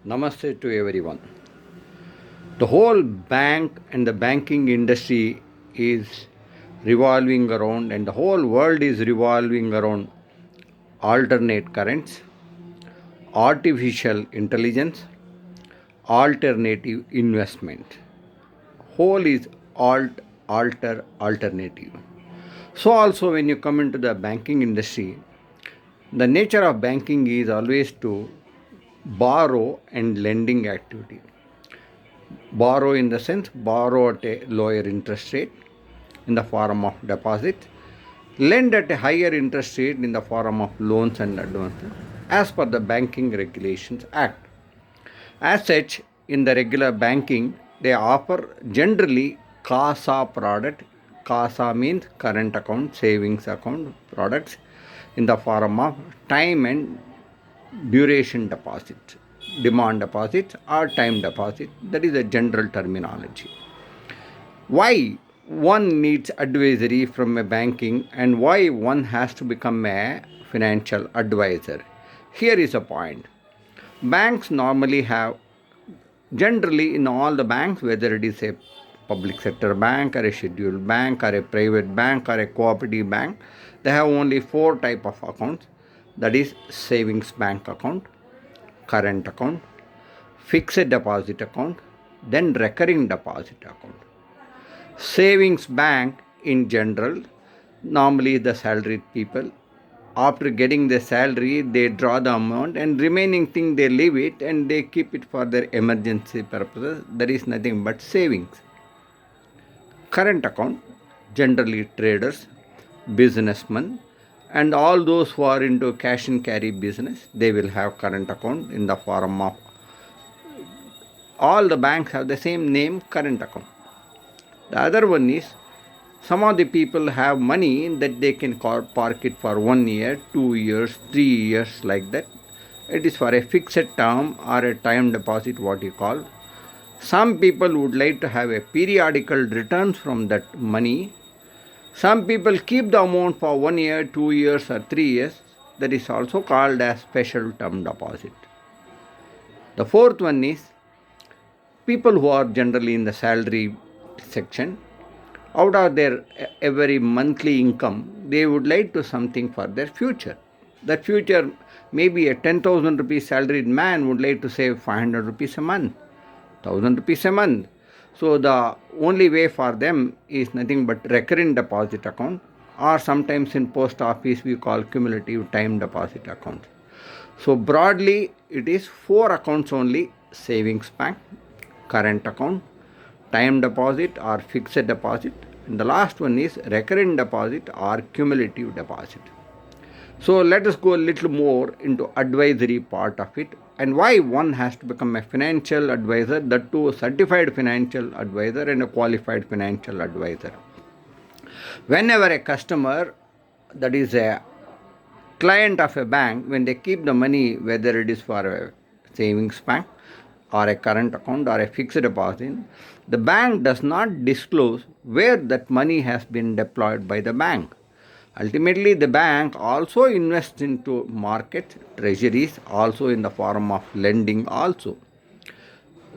Namaste to everyone. The whole bank and the banking industry is revolving around, and the whole world is revolving around alternate currents, artificial intelligence, alternative investment. Whole is alternative. So, also, when you come into the banking industry, the nature of banking is always to borrow and lending activity. Borrow in the sense borrow at a lower interest rate in the form of deposit, lend at a higher interest rate in the form of loans and advances as per the Banking Regulations Act. As such, in the regular banking, they offer generally CASA product. CASA means current account, savings account products in the form of time and duration deposit, demand deposit or time deposit. That is a general terminology. Why one needs advisory from a banking and why one has to become a financial advisor? Here is a point. Banks normally have, generally in all the banks, whether it is a public sector bank or a scheduled bank or a private bank or a cooperative bank, they have only four type of accounts. That is savings bank account, current account, fixed deposit account, then recurring deposit account. Savings bank in general, normally the salaried people, after getting the salary, they draw the amount and remaining thing they leave it and they keep it for their emergency purposes. There is nothing but savings. Current account, generally traders, businessmen, and all those who are into cash and carry business, they will have current account in the form of, all the banks have the same name, current account. The other one is, some of the people have money that they can park it for 1 year, 2 years, 3 years, like that. It is for a fixed term or a time deposit, what you call. Some people would like to have a periodical returns from that money. Some people keep the amount for 1 year, 2 years or 3 years. That is also called as special term deposit. The fourth one is people who are generally in the salary section. Out of their every monthly income, they would like to something for their future. That future, maybe a 10,000 rupees salaried man would like to save 500 rupees a month, 1,000 rupees a month. So the only way for them is nothing but recurring deposit account, or sometimes in post office we call cumulative time deposit account. So broadly it is four accounts only: savings bank, current account, time deposit or fixed deposit, and the last one is recurring deposit or cumulative deposit. So let us go a little more into advisory part of it and why one has to become a financial advisor, that too a certified financial advisor and a qualified financial advisor. Whenever a customer, that is a client of a bank, when they keep the money, whether it is for a savings bank or a current account or a fixed deposit, the bank does not disclose where that money has been deployed by the bank. Ultimately, the bank also invests into market, treasuries, also in the form of lending also.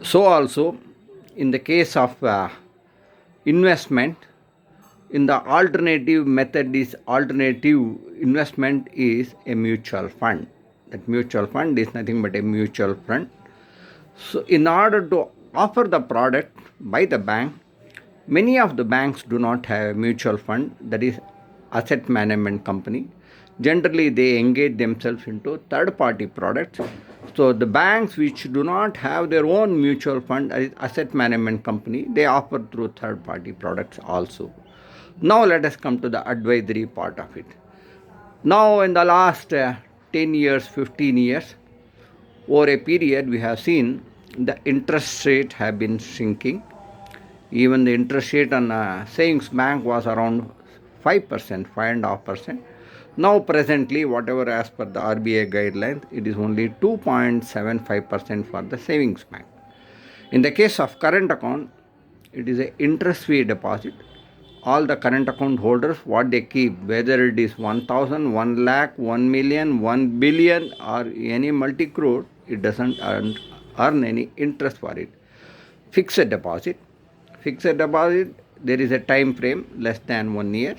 So also, in the case of investment, in the alternative method is alternative investment is a mutual fund. That mutual fund is nothing but a mutual fund. So in order to offer the product by the bank, many of the banks do not have a mutual fund, that is asset management company. Generally they engage themselves into third party products. So the banks which do not have their own mutual fund, asset management company, they offer through third party products also. Now let us come to the advisory part of it. Now in the last 10 years, 15 years, over a period we have seen the interest rate have been shrinking. Even the interest rate on a savings bank was around 5%, 5.5%. Now presently, whatever as per the RBI guidelines, it is only 2.75% for the savings bank. In the case of current account, it is an interest-free deposit. All the current account holders, what they keep, whether it is 1,000, 1 lakh, 1 million, 1 billion or any multi-crore, it doesn't earn any interest for it. Fixed deposit. Fixed deposit, there is a time frame less than 1 year,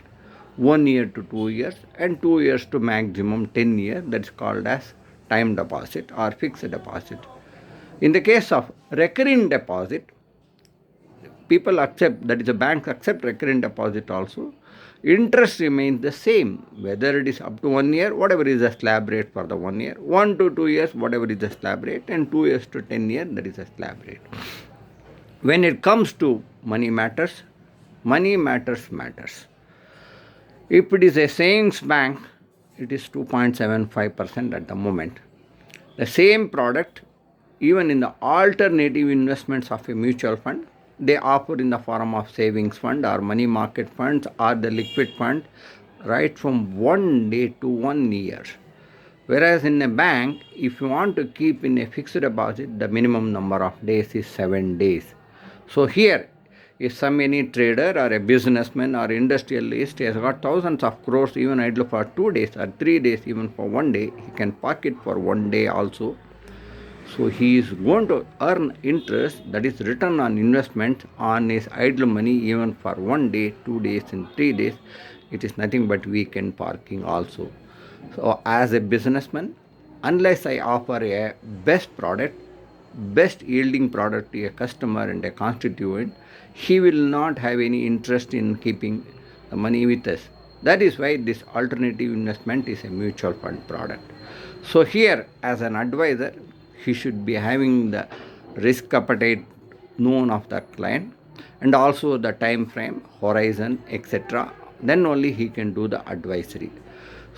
1 year to 2 years, and 2 years to maximum 10 years. That's called as time deposit or fixed deposit. In the case of recurring deposit, people accept, that is, the banks accept recurring deposit also. Interest remains the same, whether it is up to 1 year, whatever is the slab rate for the 1 year, 1 to 2 years, whatever is the slab rate, and 2 years to 10 years, that is the slab rate. When it comes to money matters, matters. If it is a savings bank, it is 2.75% at the moment. The same product, even in the alternative investments of a mutual fund, they offer in the form of savings fund or money market funds or the liquid fund, right from 1 day to 1 year. Whereas in a bank, if you want to keep in a fixed deposit, the minimum number of days is 7 days. So here, if any trader or a businessman or industrialist has got thousands of crores even idle for 2 days or 3 days, even for 1 day, he can park it for 1 day also. So he is going to earn interest, that is return on investment on his idle money even for 1 day, 2 days and 3 days. It is nothing but weekend parking also. So as a businessman, unless I offer a best product, best yielding product to a customer and a constituent, he will not have any interest in keeping the money with us. That is why this alternative investment is a mutual fund product. So here, as an advisor, he should be having the risk appetite known of the client and also the time frame, horizon, etc. Then only he can do the advisory.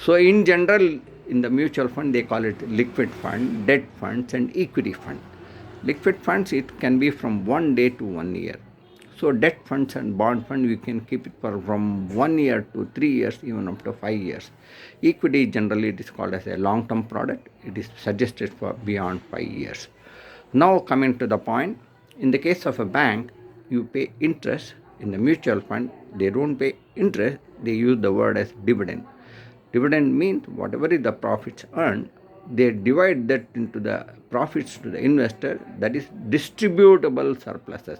So in general, in the mutual fund, they call it liquid fund, debt funds and equity fund. Liquid funds, it can be from 1 day to 1 year. So debt funds and bond fund, we can keep it for from 1 year to 3 years, even up to 5 years. Equity, generally it is called as a long-term product. It is suggested for beyond 5 years. Now coming to the point, in the case of a bank, you pay interest. In the mutual fund, they don't pay interest. They use the word as dividend. Dividend means whatever is the profits earned, they divide that into the profits to the investor, that is distributable surpluses.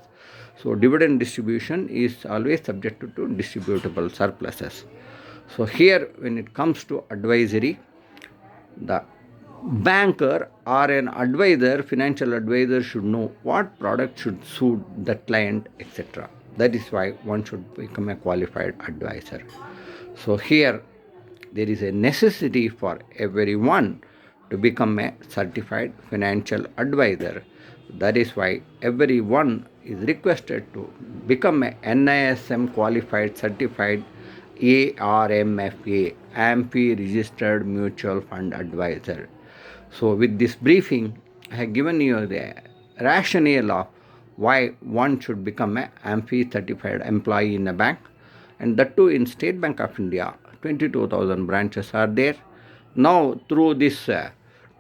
So dividend distribution is always subject to distributable surpluses. So here, when it comes to advisory, the banker or an advisor, financial advisor, should know what product should suit the client, etc. That is why one should become a qualified advisor. So here, there is a necessity for everyone to become a certified financial advisor. That is why everyone is requested to become a NISM qualified certified ARMFA, AMFI registered mutual fund advisor. So with this briefing, I have given you the rationale of why one should become a AMFI certified employee in a bank, and that too in State Bank of India. 22,000 branches are there. Now through this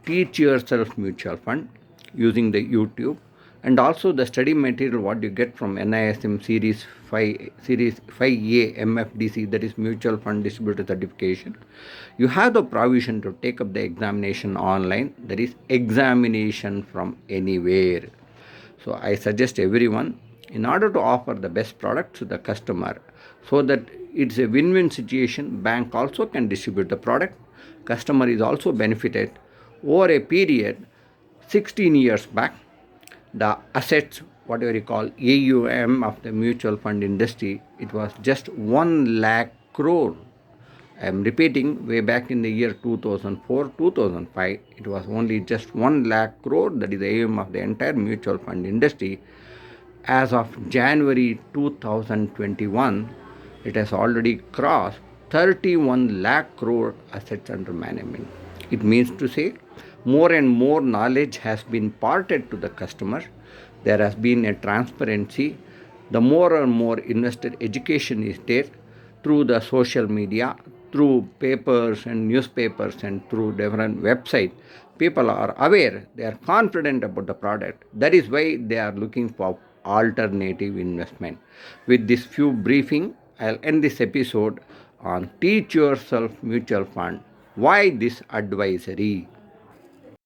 Teach Yourself Mutual Fund, using the YouTube, and also the study material what you get from NISM Series 5A MFDC, that is Mutual Fund Distributor Certification, you have the provision to take up the examination online, that is examination from anywhere. So I suggest everyone, in order to offer the best product to the customer, so that it's a win-win situation, bank also can distribute the product, customer is also benefited. Over a period, 16 years back, the assets, whatever you call AUM of the mutual fund industry, it was just 1 lakh crore. I am repeating, way back in the year 2004-2005, it was only just 1 lakh crore, that is the AUM of the entire mutual fund industry. As of January 2021, it has already crossed 31 lakh crore assets under management. It means to say, more and more knowledge has been imparted to the customer. There has been a transparency. The more and more investor education is there through the social media, through papers and newspapers, and through different websites. People are aware, they are confident about the product. That is why they are looking for alternative investment. With this few briefing, I'll end this episode on Teach Yourself Mutual Fund. Why this advisory?